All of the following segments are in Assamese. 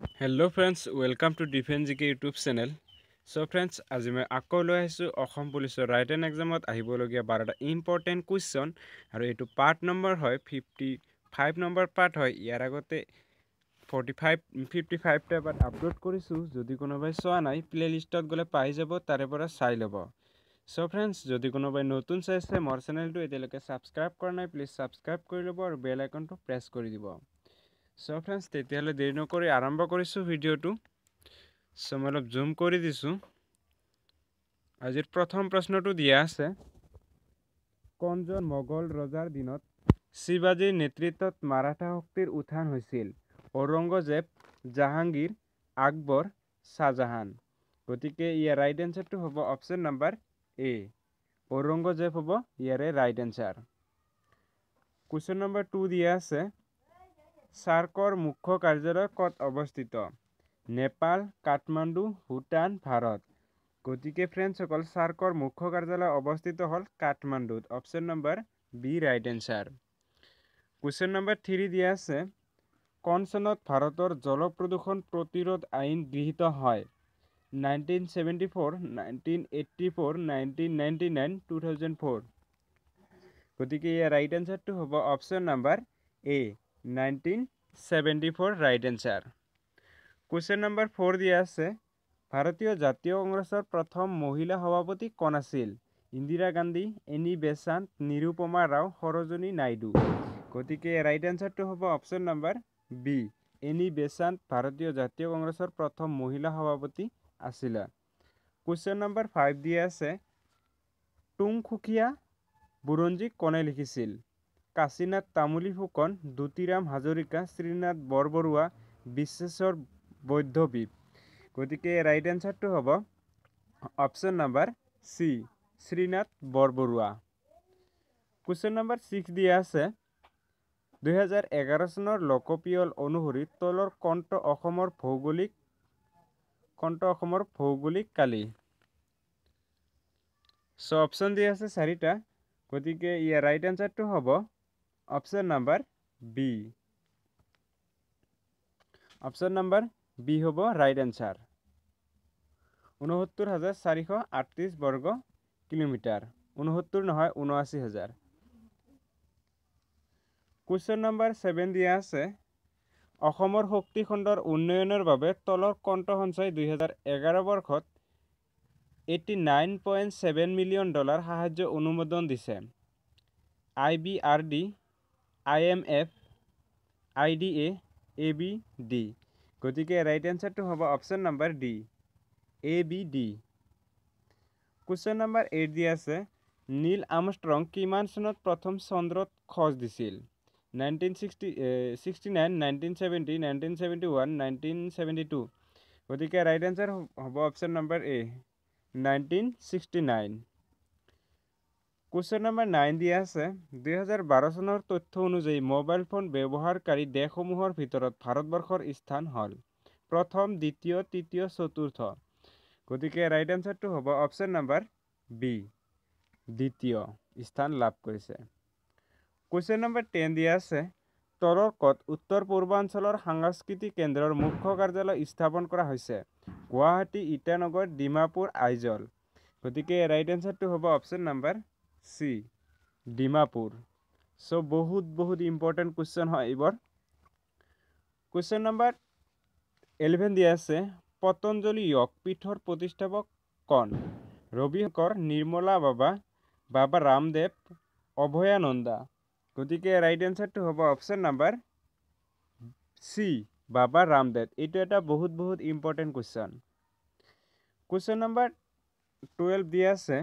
Hello friends, welcome to Defense GK YouTube channel. So friends, আজি মই আকৌ লৈ আহিছোঁ অসম পুলিচৰ ৰাইটেন এক্সামত আহিবলগীয়া 12টা ইম্পৰ্টেণ্ট কুৱেশ্যন আৰু এইটো পাৰ্ট নম্বৰ হয় 55 নম্বৰ পাৰ্ট হয়। ইয়াৰ আগতে 55টা এবাৰ আপলোড কৰিছোঁ। যদি কোনোবাই চোৱা নাই প্লেলিষ্টত গ'লে পাই যাব, তাৰে পৰা চাই ল'ব। চ' ফ্ৰেণ্ডছ, যদি কোনোবাই নতুন চাইছে মোৰ চেনেলটো এতিয়ালৈকে ছাবস্ক্ৰাইব কৰা নাই, প্লিজ ছাবস্ক্ৰাইব কৰি ল'ব আৰু বেল আইকনটো প্ৰেছ কৰি দিব। চ' ফ্ৰেণ্ডছ, তেতিয়াহ'লে দেৰি নকৰি আৰম্ভ কৰিছোঁ ভিডিঅ'টো। চ' মই অলপ জুম কৰি দিছোঁ। আজিৰ প্ৰথম প্ৰশ্নটো দিয়া আছে, কোনজন মোগল ৰজাৰ দিনত শিৱাজীৰ নেতৃত্বত মাৰাঠা শক্তিৰ উত্থান হৈছিল? ঔৰংগজেব, জাহাংগীৰ, আকবৰ, শ্বাহজাহান। গতিকে ইয়াৰ ৰাইট এনচাৰটো হ'ব অপশ্যন নাম্বাৰ এ, ঔৰংগজেব হ'ব ইয়াৰে ৰাইট এনচাৰ। কুৱেশ্যন নম্বৰ 2 দিয়া আছে, চাৰ্কৰ মুখ্য কাৰ্যালয় ক'ত অৱস্থিত? নেপাল, কাঠমাণ্ডু, ভূটান, ভাৰত। গতিকে ফ্ৰেণ্ডসকল, চাৰ্কৰ মুখ্য কাৰ্যালয় অৱস্থিত হ'ল কাঠমাণ্ডুত। Option number B right answer. Question number 3 দিয়া আছে, কোন চনত ভাৰতৰ জলপ্ৰদূষণ প্ৰতিৰোধ আইন গৃহীত হয়? 1974, 1984, 1999, 2004। গতিকে ইয়াৰ ৰাইট এনচাৰটো হ'ব অপশ্যন নাম্বাৰ এ, 1974 ৰাইট এনচাৰ। কুৱেশ্যন নম্বৰ 4 দিয়া আছে, ভাৰতীয় জাতীয় কংগ্ৰেছৰ প্ৰথম মহিলা সভাপতি কোন আছিল? Indira Gandhi, any Besant, Nirupama Rao, Sarojini Naidu. গতিকে ৰাইট এনচাৰটো হ'ব option number B, any Besant ভাৰতীয় জাতীয় কংগ্ৰেছৰ প্ৰথম মহিলা সভাপতি আছিলে। কুৱেশ্যন নম্বৰ 5 দিয়া আছে, টুংখুকীয়া বুৰঞ্জী কোনে লিখিছিল? কাশীনাথ তামুলী ফুকন, দুতিৰাম হাজৰিকা, শ্ৰীনাথ বৰবৰুৱা, বিশ্বেশ্বৰ বৈদ্যবীপ। গতিকে ৰাইট এনচাৰটো হ'ব option number C, Srinath Barbarua. Question number 6 দিয়া আছে, 2011 চনৰ লোকপিয়ল অনুসৰি তলৰ কোনটো অসমৰ ভৌগোলিক কালি? চ' অপশ্যন দিয়া আছে 4টা। গতিকে ইয়াৰ ৰাইট এনচাৰটো হ'ব option number B. Option number B হ'ব ৰাইট এনচাৰ। 69,438 বৰ্গ কিলোমিটাৰ। 69 নহয়, 79,000। কুৱেশ্যন নম্বৰ 7 দিয়া আছে, অসমৰ শক্তি খণ্ডৰ উন্নয়নৰ বাবে তলৰ কোনটো সঞ্চয় 2011 বৰ্ষত $89.7 মিলিয়ন সাহায্য অনুমোদন দিছে? IBRD, IMF, IDA, ABD। গতিকে ৰাইট এনচাৰটো হ'ব option number D, ABD। Question number 8 দিয়া আছে, নীল আৰ্মষ্ট্ৰং কিমান চনত প্ৰথম চন্দ্ৰত খোজ দিছিল? 1969, 1970, 1971, 1972। গতিকে ৰাইট এনচাৰ হ'ব অপশ্যন নম্বৰ এ, 1969। কুৱেশ্যন নম্বৰ 9 দিয়া আছে, 2012 চনৰ তথ্য অনুযায়ী মোবাইল ফোন ব্যৱহাৰকাৰী দেশসমূহৰ ভিতৰত ভাৰতবৰ্ষৰ স্থান হ'ল প্ৰথম, দ্বিতীয়, তৃতীয়, চতুৰ্থ। গতিকে ৰাইট এনচাৰটো হ'ব অপশ্যন নম্বৰ বি, দ্বিতীয় স্থান লাভ কৰিছে। কুৱেশ্যন নম্বৰ 10 দিয়া আছে, তলৰ ক'ত উত্তৰ পূৰ্বাঞ্চলৰ সাংস্কৃতিক কেন্দ্ৰৰ মুখ্য কাৰ্যালয় স্থাপন কৰা হৈছে? গুৱাহাটী, ইটানগৰ, ডিমাপুৰ, আইজল। গতিকে ৰাইট এনচাৰটো হ'ব অপশ্যন নম্বৰ চি, ডিমাপুৰ। চ' বহুত ইম্পৰ্টেণ্ট কুৱেশ্যন হয় এইবোৰ। কুৱেশ্যন নম্বৰ 11 দিয়া আছে, পতঞ্জলি য়োগ পীঠৰ প্ৰতিষ্ঠাপক কোন? ৰবি শংকৰ, নিৰ্মলা বাবা, বাবা ৰামদেৱ, অভয়ানন্দা। গতিকে ৰাইট এনচাৰটো হ'ব অপশ্যন নাম্বাৰ চি, বাবা ৰামদেৱ। এইটো এটা বহুত ইম্পৰ্টেণ্ট কুৱেশ্যন। কুৱেশ্যন নম্বৰ 12 দিয়া আছে,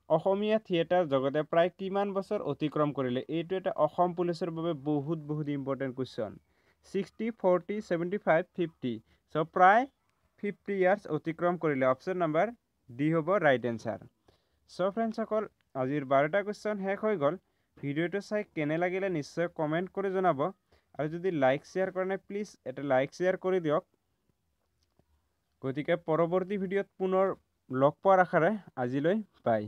অসমীয়া থিয়েটাৰ জগতে প্ৰায় কিমান বছৰ অতিক্ৰম কৰিলে? এইটো এটা অসম পুলিচৰ বাবে বহুত ইম্পৰ্টেণ্ট কুৱেশ্যন। 60, 40, 75, 50। চ' প্ৰায় 50 ইয়াৰ্ছ অতিক্ৰম কৰিলে। অপশ্যন নাম্বাৰ ডি হ'ব ৰাইট এনচাৰ। চ' ফ্ৰেণ্ডসকল, আজিৰ 12টা কুৱেশ্যন শেষ হৈ গ'ল। ভিডিঅ'টো চাই কেনে লাগিলে নিশ্চয় কমেণ্ট কৰি জনাব, আৰু যদি লাইক শ্বেয়াৰ কৰা নাই প্লিজ এটা লাইক শ্বেয়াৰ কৰি দিয়ক। গতিকে পৰৱৰ্তী ভিডিঅ'ত পুনৰ লগ পোৱাৰ আশাৰে আজিলৈ বাই।